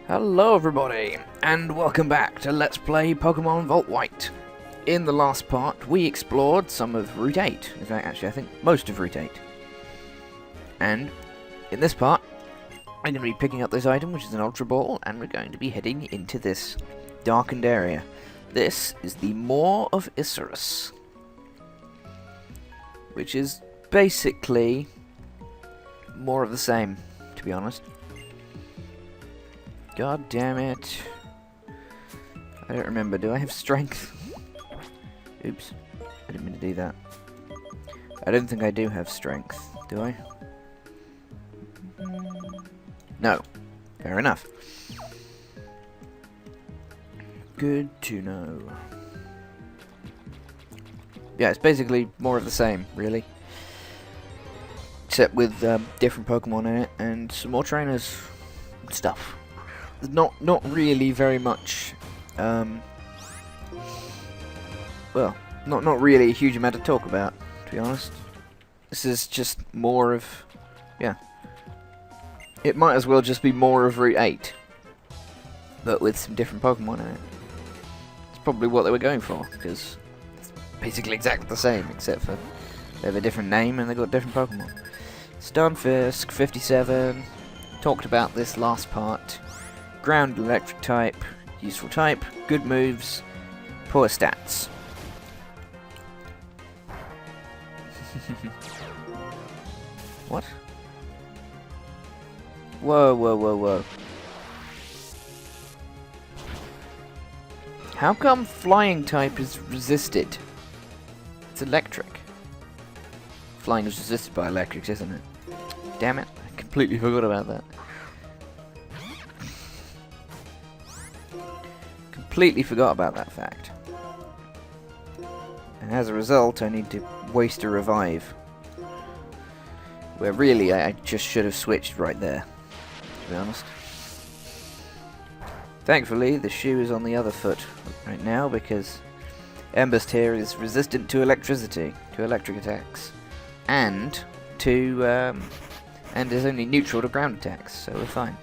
Hello everybody, and welcome back to Let's Play Pokemon Volt White. In the last part, we explored some of Route 8. In fact, actually, I think most of Route 8. And in this part, I'm going to be picking up this item, which is an Ultra Ball, and we're going to be heading into this darkened area. This is the Moor of Icirrus, which is basically more of the same, to be honest. God damn it. I don't remember. Do I have strength? Oops. I didn't mean to do that. I don't think I do have strength. Do I? No. Fair enough. Good to know. Yeah, it's basically more of the same, really. Except with different Pokemon in it and some more trainers and stuff. There's not really very much, well, not really a huge amount to talk about, to be honest. This is just more of, yeah. It might as well just be more of Route 8, but with some different Pokemon in it. It's probably what they were going for, because it's basically exactly the same, except for they have a different name and they've got different Pokemon. Stunfisk, 57, talked about this last part. Ground electric type, useful type, good moves, poor stats. What? Whoa, whoa, whoa, whoa. How come flying type is resisted? It's electric. Flying is resisted by electrics, isn't it? Damn it, I completely forgot about that. Completely forgot about that fact. And as a result, I need to waste a revive. Where really, I just should have switched right there, to be honest. Thankfully, the shoe is on the other foot right now, because Emberst here is resistant to electricity, to electric attacks, and to, and is only neutral to ground attacks, so we're fine.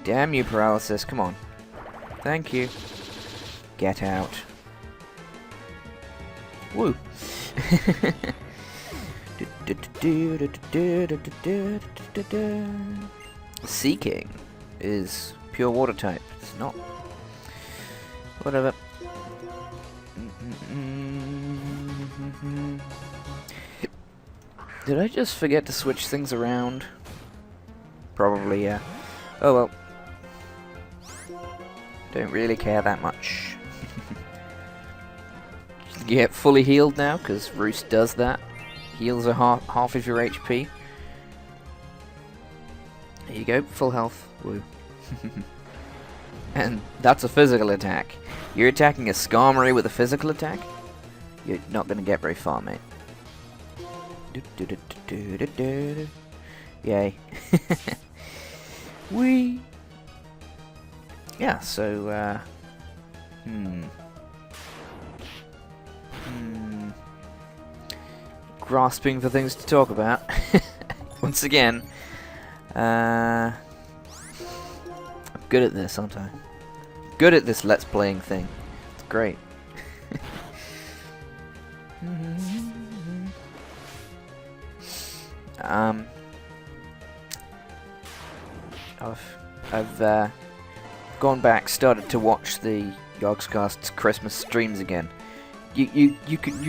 Damn you, paralysis, come on. Thank you. Get out. Woo. Seeking is pure water type. It's not. Whatever. Did I just forget to switch things around? Probably, yeah. Oh well. Don't really care that much. You get fully healed now, because Roost does that. Heals half of your HP. There you go, full health. Woo. And that's a physical attack. You're attacking a Skarmory with a physical attack? You're not going to get very far, mate. Yay. Whee! Yeah, so, grasping for things to talk about. Once again, I'm good at this, aren't I? Good at this Let's Playing thing. It's great. I've gone back, started to watch the Yogscast's Christmas streams again. You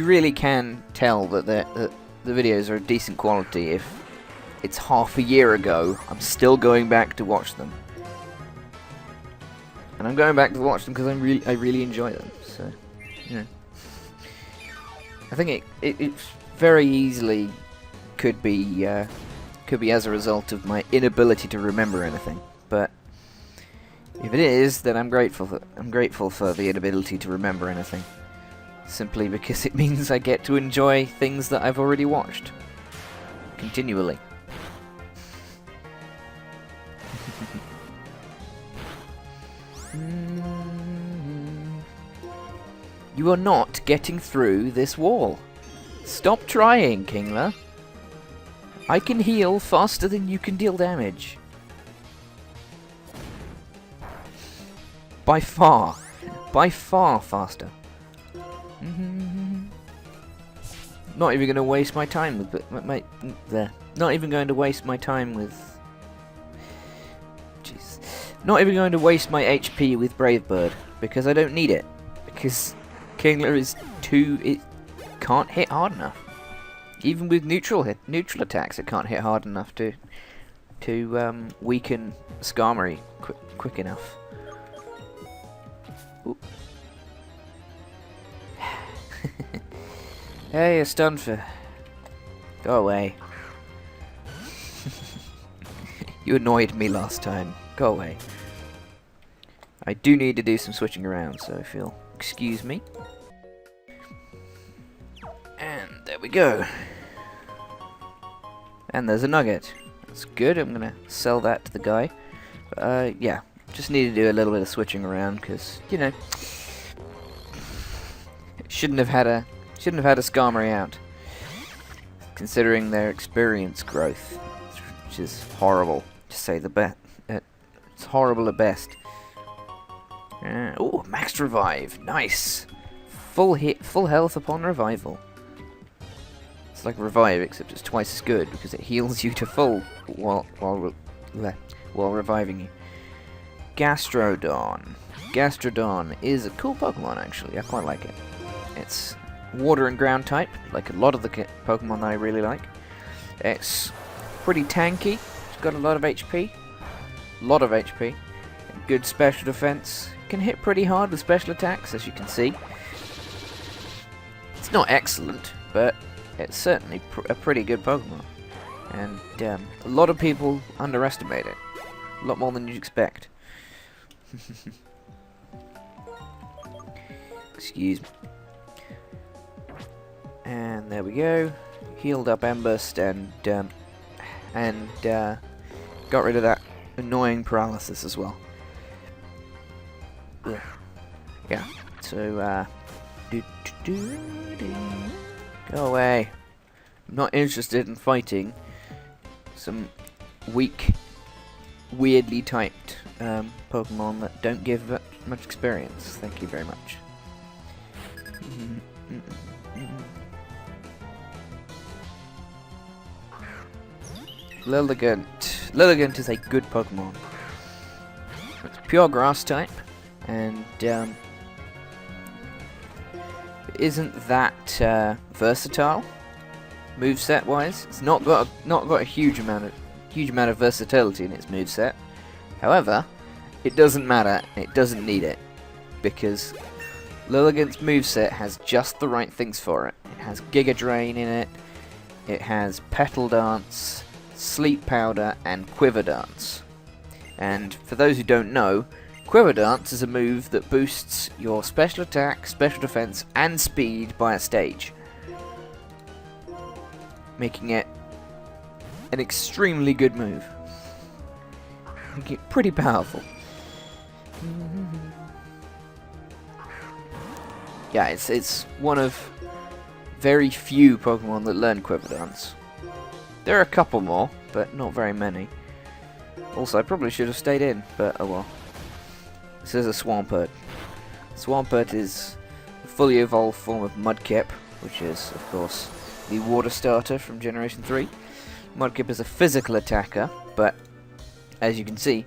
really can tell that the videos are decent quality if it's half a year ago. I'm still going back to watch them, and I'm going back to watch them because I really enjoy them. So, you know, I think it very easily could be as a result of my inability to remember anything, but. If it is, then I'm grateful for the inability to remember anything. Simply because it means I get to enjoy things that I've already watched. Continually. You are not getting through this wall. Stop trying, Kingler. I can heal faster than you can deal damage. By far. By far faster. Not even going to waste my time with there. Not even going to waste my time with. Jeez. Not even going to waste my HP with Brave Bird because I don't need it. Because Kingler is too. It can't hit hard enough. Even with neutral attacks, it can't hit hard enough to weaken Skarmory quick enough. Ooh. Hey, a Stunfer. Go away. You annoyed me last time. Go away. I do need to do some switching around, so if you'll excuse me. And there we go. And there's a nugget. That's good. I'm gonna sell that to the guy. Yeah, just need to do a little bit of switching around because you know, shouldn't have had a Skarmory out, considering their experience growth, which is horrible to say the best. It's horrible at best. Oh, maxed revive, nice. Full health upon revival. It's like revive, except it's twice as good because it heals you to full while reviving you. Gastrodon. Gastrodon is a cool Pokemon actually. I quite like it. It's water and ground type, like a lot of the Pokemon that I really like. It's pretty tanky. It's got a lot of HP. Good special defense. Can hit pretty hard with special attacks, as you can see. It's not excellent, but it's certainly a pretty good Pokemon. And a lot of people underestimate it. A lot more than you'd expect. Excuse me. And there we go. Healed up Emberst and got rid of that annoying paralysis as well. Ugh. Yeah. So go away. I'm not interested in fighting some weak, weirdly typed Pokemon that don't give much experience. Thank you very much. Lilligant. Lilligant is a good Pokemon. It's pure grass type, and isn't that versatile, moveset wise. It's not got a huge amount of versatility in its moveset. However, it doesn't matter. It doesn't need it because Lilligant's moveset has just the right things for it. It has Giga Drain in it. It has Petal Dance, Sleep Powder, and Quiver Dance. And for those who don't know, Quiver Dance is a move that boosts your special attack, special defense, and speed by a stage, making it an extremely good move. Making it pretty powerful. Yeah, it's one of very few Pokemon that learn Quiver Dance. There are a couple more, but not very many. Also, I probably should have stayed in, but oh well. This is a Swampert. Swampert is a fully evolved form of Mudkip, which is, of course, the water starter from Generation 3. Mudkip is a physical attacker, but as you can see,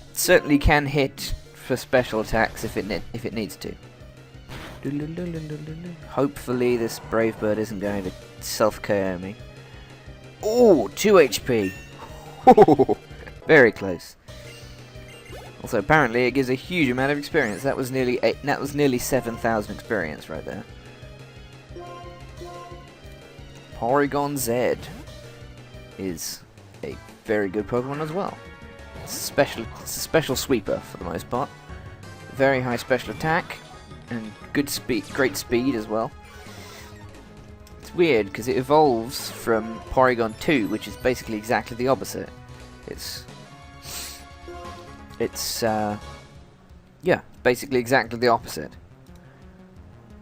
it certainly can hit for special attacks if it needs to. Hopefully this Brave Bird isn't going to self-KO me. Oh, 2 HP! Very close. Also, apparently it gives a huge amount of experience. That was nearly 7,000 experience right there. Porygon Z is a very good Pokemon as well. It's a special sweeper for the most part. Very high special attack and good speed, great speed as well. It's weird because it evolves from Porygon 2, which is basically exactly the opposite. Yeah, basically exactly the opposite.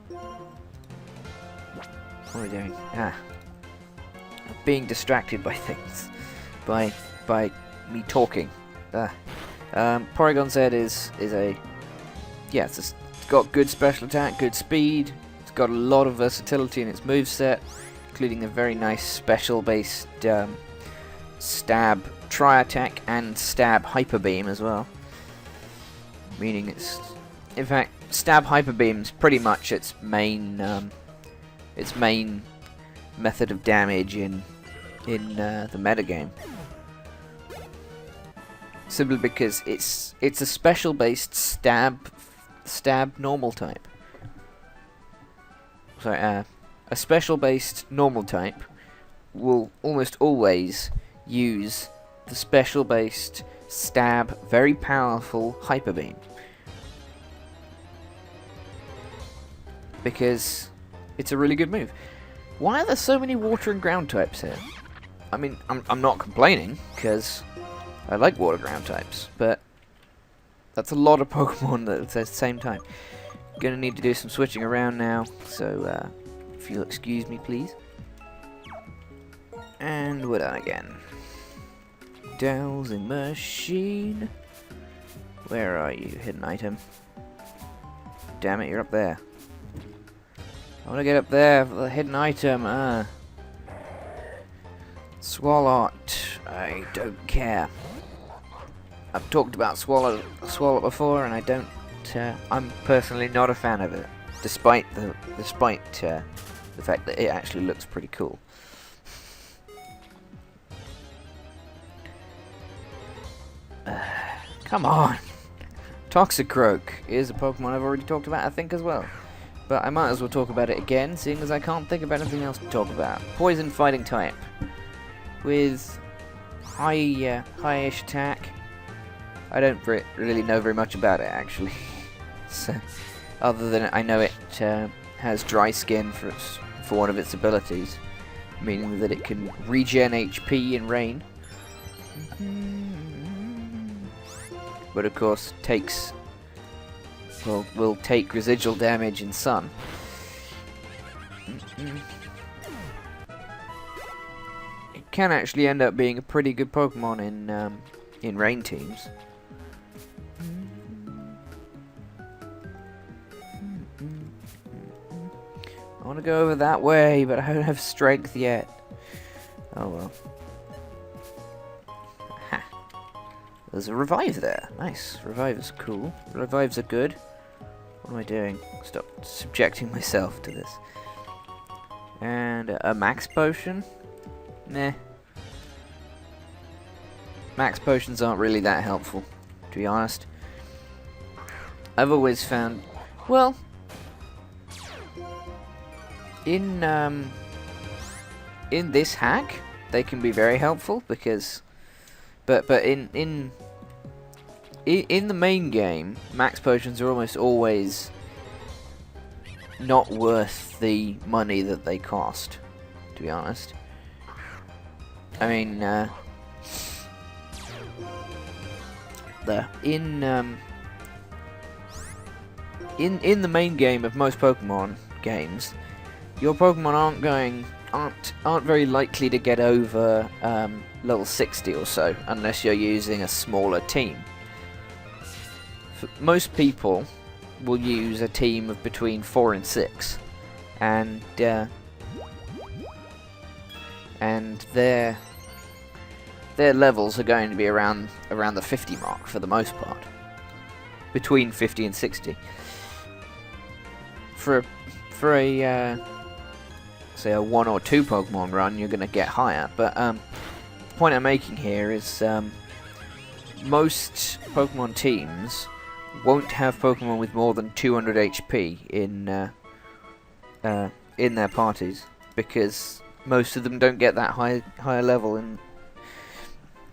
What are we doing? being distracted by things, by me talking. Porygon Z is a it's got good special attack, good speed. It's got a lot of versatility in its moveset, including a very nice special-based stab tri-attack and stab hyper beam as well. Meaning it's, in fact, stab hyper beam's pretty much its main method of damage in the metagame. Simply because it's a special-based stab normal type. Sorry, a special-based normal type will almost always use the special-based stab, very powerful hyper beam, because it's a really good move. Why are there so many water and ground types here? I mean, I'm not complaining, because I like water ground types, but that's a lot of Pokemon at the same time. Gonna need to do some switching around now, so if you'll excuse me, please. And we're done again. Dowsing machine. Where are you, hidden item? Damn it, you're up there. I want to get up there for the hidden item. Swalot. I don't care. I've talked about Swalot before, and I don't. I'm personally not a fan of it, despite the fact that it actually looks pretty cool. Come on! Toxicroak is a Pokemon I've already talked about, I think, as well. But I might as well talk about it again, seeing as I can't think of anything else to talk about. Poison fighting type. With high-ish attack. I don't really know very much about it, actually. So, other than I know it has dry skin for one of its abilities. Meaning that it can regen HP in rain. But of course will take residual damage in sun. It can actually end up being a pretty good Pokemon in rain teams. I want to go over that way, but I don't have strength yet. Oh well. There's a revive there. Nice. Revive is cool. Revives are good. What am I doing? Stop subjecting myself to this. And a max potion? Nah. Max potions aren't really that helpful, to be honest. I've always found, well, in this hack, they can be very helpful because, but in the main game, max potions are almost always not worth the money that they cost, to be honest. I mean, in the main game of most Pokemon games, your Pokemon aren't very likely to get over level 60 or so unless you're using a smaller team. Most people will use a team of between 4 and 6, and their levels are going to be around the 50 mark for the most part, between 50 and 60. For a say a 1 or 2 Pokemon run, you're going to get higher. But the point I'm making here is most Pokemon teams won't have Pokemon with more than 200 HP in their parties, because most of them don't get that higher level in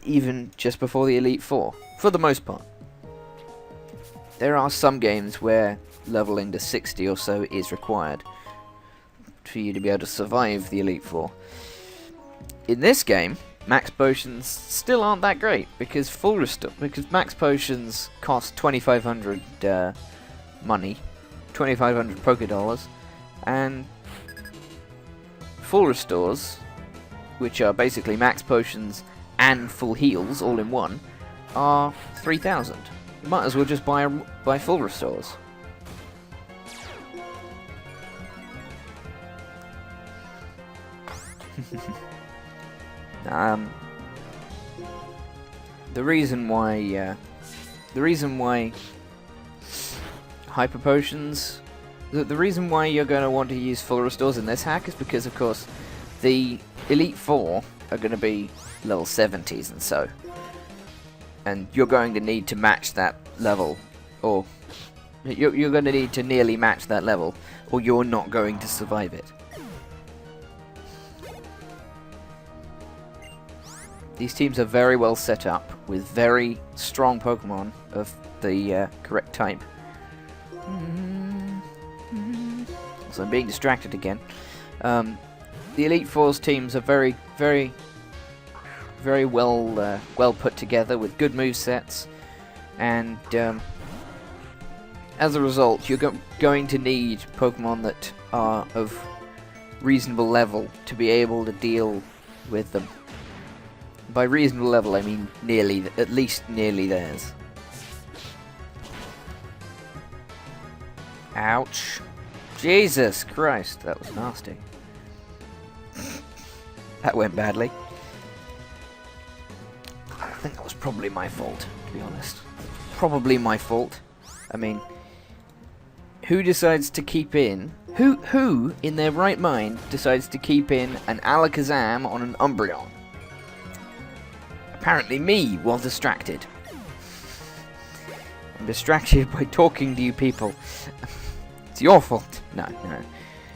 even just before the Elite Four, for the most part. There are some games where leveling to 60 or so is required for you to be able to survive the Elite Four. In this game, max potions still aren't that great, because because max potions cost 2,500 money, 2,500 Poké Dollars, and full restores, which are basically max potions and full heals all in one, are 3,000. You might as well just buy full restores. The reason why hyper potions, the reason why you're going to want to use full restores in this hack is because, of course, the Elite Four are going to be level 70s and so, and you're going to need to match that level, or you're going to need to nearly match that level, or you're not going to survive it. These teams are very well set up with very strong Pokemon of the correct type. So I'm being distracted again. The Elite Four's teams are very well put together with good movesets, and as a result, you're going to need Pokemon that are of reasonable level to be able to deal with them. By reasonable level, I mean at least nearly theirs. Ouch. Jesus Christ, that was nasty. That went badly. I think that was probably my fault, to be honest. Probably my fault. I mean, who decides to keep in... Who in their right mind decides to keep in an Alakazam on an Umbreon? Apparently me, while distracted. I'm distracted by talking to you people. It's your fault. No.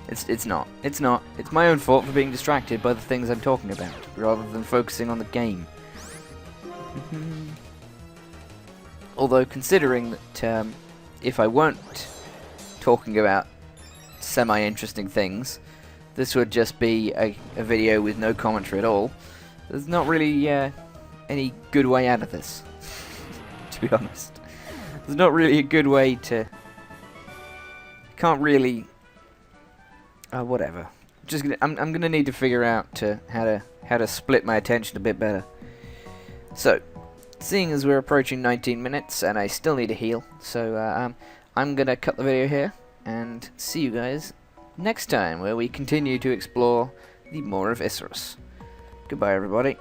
It's not. It's not. It's my own fault for being distracted by the things I'm talking about, rather than focusing on the game. Although, considering that if I weren't talking about semi-interesting things, this would just be a video with no commentary at all. There's not really any good way out of this, to be honest. There's not really a good way to... Can't really... whatever. I'm gonna need to figure out how to split my attention a bit better. So, seeing as we're approaching 19 minutes and I still need to heal, so I'm gonna cut the video here and see you guys next time, where we continue to explore the Moor of Icirrus. Goodbye, everybody.